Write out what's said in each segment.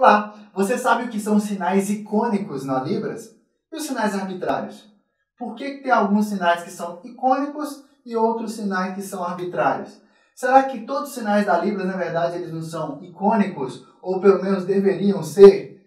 Olá, você sabe o que são sinais icônicos na Libras? E os sinais arbitrários? Por que tem alguns sinais que são icônicos e outros sinais que são arbitrários? Será que todos os sinais da Libras, na verdade, eles não são icônicos? Ou pelo menos deveriam ser?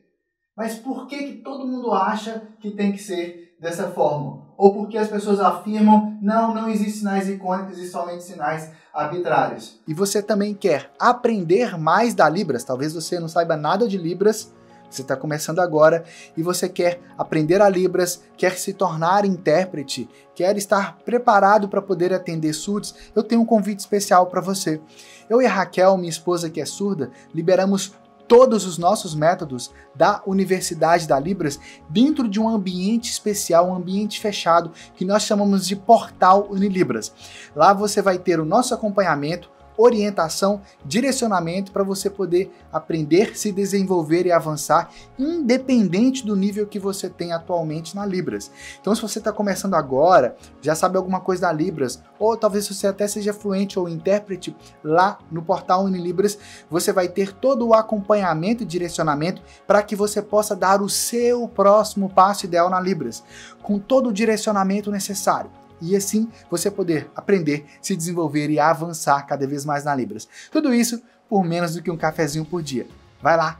Mas por que todo mundo acha que tem que ser dessa forma? Ou porque as pessoas afirmam, não existem sinais icônicos e somente sinais arbitrários? E você também quer aprender mais da Libras? Talvez você não saiba nada de Libras, você está começando agora e você quer aprender a Libras, quer se tornar intérprete, quer estar preparado para poder atender surdos, eu tenho um convite especial para você. Eu e a Raquel, minha esposa que é surda, liberamos todos os nossos métodos da Universidade da Libras dentro de um ambiente especial, um ambiente fechado, que nós chamamos de Portal Unilibras. Lá você vai ter o nosso acompanhamento, orientação, direcionamento para você poder aprender, se desenvolver e avançar, independente do nível que você tem atualmente na Libras. Então, se você está começando agora, já sabe alguma coisa da Libras, ou talvez você até seja fluente ou intérprete, lá no portal Unilibras, você vai ter todo o acompanhamento e direcionamento para que você possa dar o seu próximo passo ideal na Libras, com todo o direcionamento necessário. E assim você poder aprender, se desenvolver e avançar cada vez mais na Libras. Tudo isso por menos do que um cafezinho por dia. Vai lá!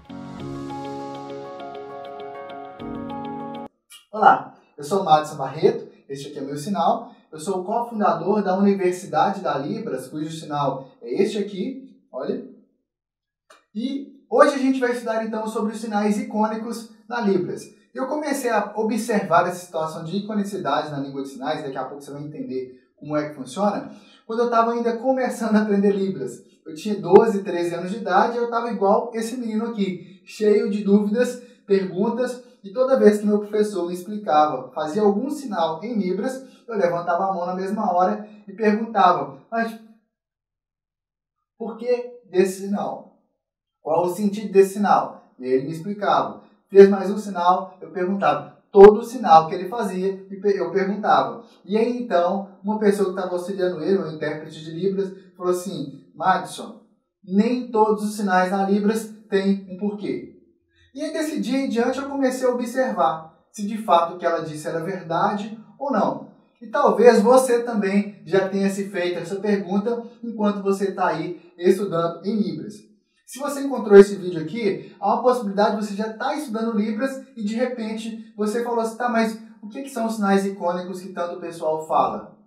Olá, eu sou o Madison Barreto, este aqui é meu sinal. Eu sou o cofundador da Universidade da Libras, cujo sinal é este aqui, olha. E hoje a gente vai estudar então sobre os sinais icônicos na Libras. Eu comecei a observar essa situação de iconicidade na língua de sinais, daqui a pouco você vai entender como é que funciona, quando eu estava ainda começando a aprender Libras. Eu tinha 12, 13 anos de idade e eu estava igual esse menino aqui, cheio de dúvidas, perguntas, e toda vez que meu professor me explicava, fazia algum sinal em Libras, eu levantava a mão na mesma hora e perguntava, mas por que desse sinal? Qual o sentido desse sinal? E ele me explicava. Fez mais um sinal, eu perguntava. Todo sinal que ele fazia, eu perguntava. E aí, então, uma pessoa que estava auxiliando ele, um intérprete de Libras, falou assim, Madison, nem todos os sinais na Libras têm um porquê. E aí, desse dia em diante, eu comecei a observar se de fato o que ela disse era verdade ou não. E talvez você também já tenha se feito essa pergunta enquanto você está aí estudando em Libras. Se você encontrou esse vídeo aqui, há uma possibilidade de você já estar estudando Libras e de repente você falou assim, tá, mas o que são os sinais icônicos que tanto o pessoal fala?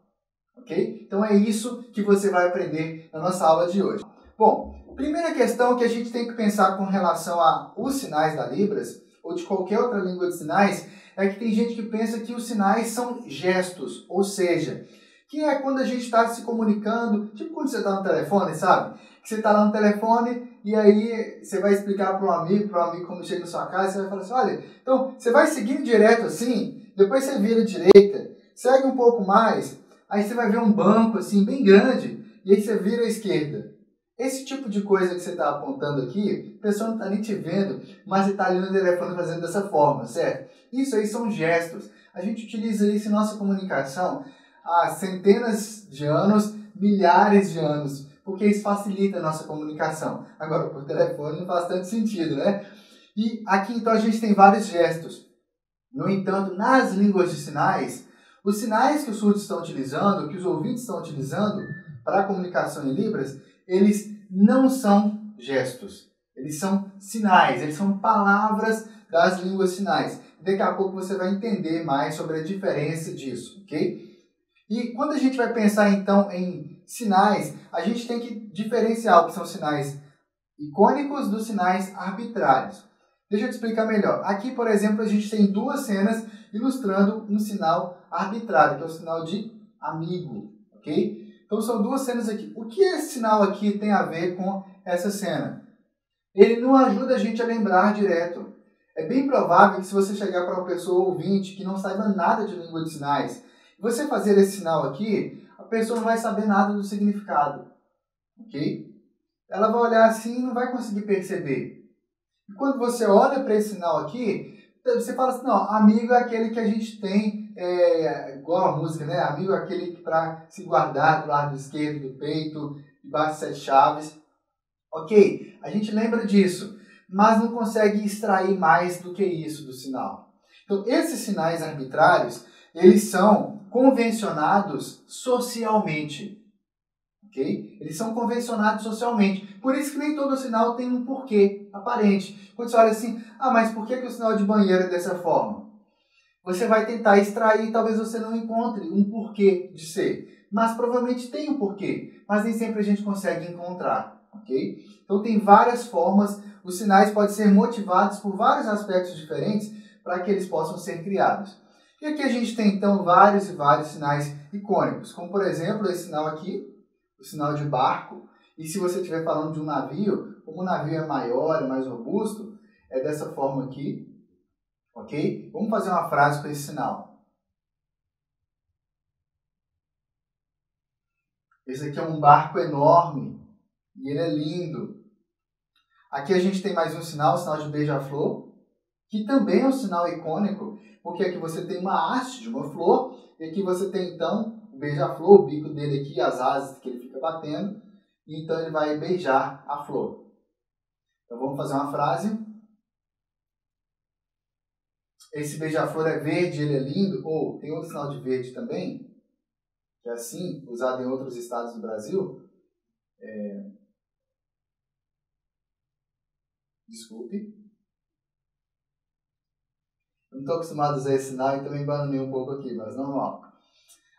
Ok? Então é isso que você vai aprender na nossa aula de hoje. Bom, primeira questão que a gente tem que pensar com relação aos sinais da Libras, ou de qualquer outra língua de sinais, é que tem gente que pensa que os sinais são gestos, ou seja, que é quando a gente está se comunicando, tipo quando você está no telefone, sabe? Que você está lá no telefone e aí você vai explicar para um amigo quando chega na sua casa, você vai falar assim, olha, então você vai seguindo direto assim, depois você vira à direita, segue um pouco mais, aí você vai ver um banco assim bem grande e aí você vira à esquerda. Esse tipo de coisa que você está apontando aqui, a pessoa não está nem te vendo, mas você está ali no telefone fazendo dessa forma, certo? Isso aí são gestos. A gente utiliza isso em nossa comunicação há centenas de anos, milhares de anos, porque isso facilita a nossa comunicação. Agora, por telefone não faz tanto sentido, né? E aqui, então, a gente tem vários gestos. No entanto, nas línguas de sinais, os sinais que os surdos estão utilizando, que os ouvintes estão utilizando para a comunicação em Libras, eles não são gestos. Eles são sinais, eles são palavras das línguas de sinais. Daqui a pouco você vai entender mais sobre a diferença disso, ok? E quando a gente vai pensar, então, em sinais, a gente tem que diferenciar o que são sinais icônicos dos sinais arbitrários. Deixa eu te explicar melhor. Aqui, por exemplo, a gente tem duas cenas ilustrando um sinal arbitrário, que é o sinal de amigo, ok? Então, são duas cenas aqui. O que esse sinal aqui tem a ver com essa cena? Ele não ajuda a gente a lembrar direto. É bem provável que se você chegar para uma pessoa ouvinte que não saiba nada de língua de sinais, você fazer esse sinal aqui, a pessoa não vai saber nada do significado, ok? Ela vai olhar assim e não vai conseguir perceber. E quando você olha para esse sinal aqui, você fala assim, não, amigo é aquele que a gente tem, igual a música, né? Amigo é aquele para se guardar do lado esquerdo do peito, debaixo de 7 chaves. Ok, a gente lembra disso. mas não consegue extrair mais do que isso do sinal. Então, esses sinais arbitrários, eles são convencionados socialmente. Okay? Eles são convencionados socialmente. Por isso que nem todo sinal tem um porquê aparente. Quando você olha assim, mas por que o sinal de banheiro é dessa forma? Você vai tentar extrair, talvez você não encontre um porquê de ser. Mas provavelmente tem um porquê. Mas nem sempre a gente consegue encontrar. Okay? Então tem várias formas. Os sinais podem ser motivados por vários aspectos diferentes para que eles possam ser criados. E aqui a gente tem então vários e vários sinais icônicos. Como por exemplo esse sinal aqui. O sinal de barco, e se você estiver falando de um navio, como o navio é maior e mais robusto, é dessa forma aqui, ok? Vamos fazer uma frase com esse sinal. Esse aqui é um barco enorme, e ele é lindo. Aqui a gente tem mais um sinal, o sinal de beija-flor, que também é um sinal icônico, porque aqui você tem uma haste de uma flor, e aqui você tem então o beija-flor, o bico dele aqui, as asas que ele fica batendo, e então ele vai beijar a flor. Então vamos fazer uma frase. Esse beija-flor é verde, ele é lindo, ou tem outro sinal de verde também, que é assim, usado em outros estados do Brasil. Desculpe. Eu não estou acostumado a usar esse sinal, então me embananei um pouco aqui, mas normal.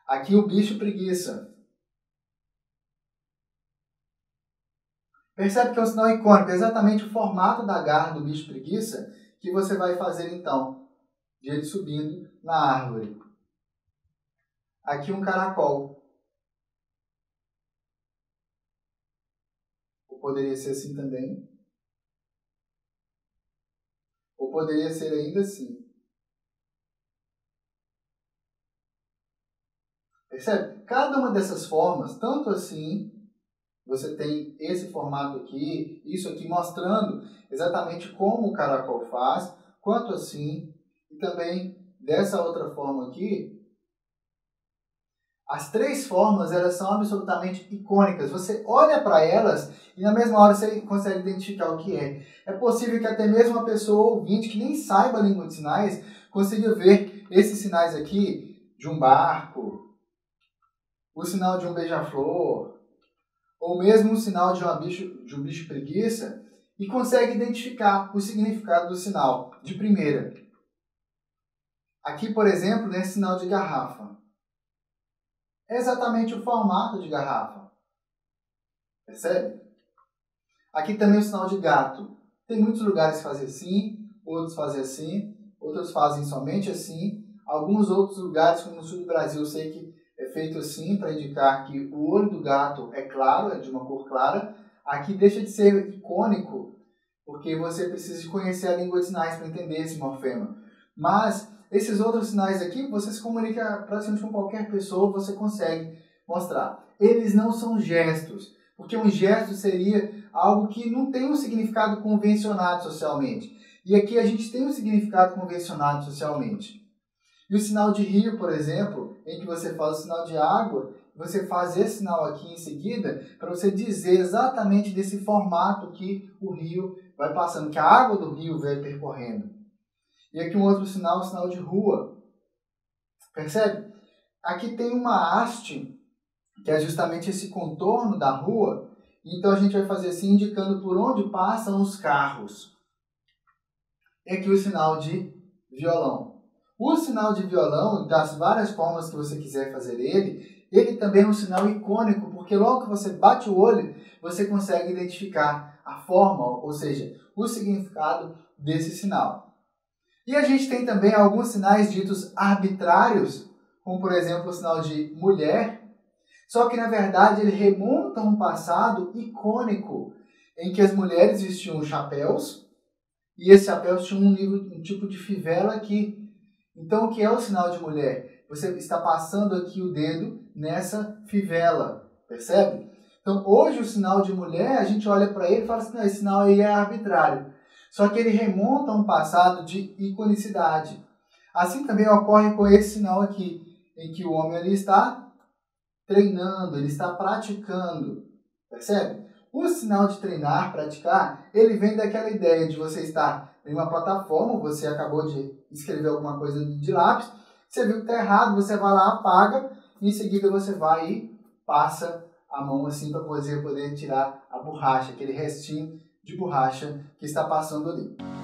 Aqui o bicho preguiça. Percebe que é um sinal icônico, é exatamente o formato da garra do bicho preguiça que você vai fazer então, de ele subindo na árvore. Aqui um caracol. Ou poderia ser assim também. Ou poderia ser ainda assim. Percebe? Cada uma dessas formas, tanto assim, você tem esse formato aqui, isso aqui mostrando exatamente como o caracol faz, quanto assim, e também dessa outra forma aqui. As três formas, elas são absolutamente icônicas. Você olha para elas e na mesma hora você consegue identificar o que é. É possível que até mesmo uma pessoa ouvinte que nem saiba a língua de sinais consiga ver esses sinais aqui de um barco, o sinal de um beija-flor, ou mesmo o sinal de um bicho preguiça, e consegue identificar o significado do sinal de primeira. Aqui, por exemplo, nesse sinal de garrafa. É exatamente o formato de garrafa. Percebe? Aqui também o sinal de gato. Tem muitos lugares que fazem assim, outros fazem assim, outros fazem somente assim. Alguns outros lugares, como no sul do Brasil, eu sei que é feito assim para indicar que o olho do gato é claro, é de uma cor clara. Aqui deixa de ser icônico, porque você precisa de conhecer a língua de sinais para entender esse morfema. Mas esses outros sinais aqui, você se comunica praticamente com qualquer pessoa, você consegue mostrar. Eles não são gestos, porque um gesto seria algo que não tem um significado convencionado socialmente. E aqui a gente tem um significado convencionado socialmente. E o sinal de rio, por exemplo, em que você faz o sinal de água, você faz esse sinal aqui em seguida para você dizer exatamente desse formato que o rio vai passando, que a água do rio vai percorrendo. E aqui um outro sinal, o sinal de rua. Percebe? Aqui tem uma haste, que é justamente esse contorno da rua. Então a gente vai fazer assim, indicando por onde passam os carros. E aqui o sinal de violão. O sinal de violão, das várias formas que você quiser fazer ele também é um sinal icônico, porque logo que você bate o olho, você consegue identificar a forma, ou seja, o significado desse sinal. E a gente tem também alguns sinais ditos arbitrários, como por exemplo o sinal de mulher, só que na verdade ele remonta a um passado icônico, em que as mulheres vestiam chapéus, e esses chapéus tinham um tipo de fivela aqui. Então o que é o sinal de mulher? Você está passando aqui o dedo nessa fivela, percebe? Então hoje o sinal de mulher, a gente olha para ele e fala assim, não, esse sinal aí é arbitrário. Só que ele remonta a um passado de iconicidade. Assim também ocorre com esse sinal aqui, em que o homem ali está treinando, ele está praticando. Percebe? O sinal de treinar, praticar, ele vem daquela ideia de você estar em uma plataforma, você acabou de escrever alguma coisa de lápis, você viu que está errado, você vai lá, apaga, e em seguida você vai e passa a mão assim para poder tirar a borracha, aquele restinho de borracha que está passando ali.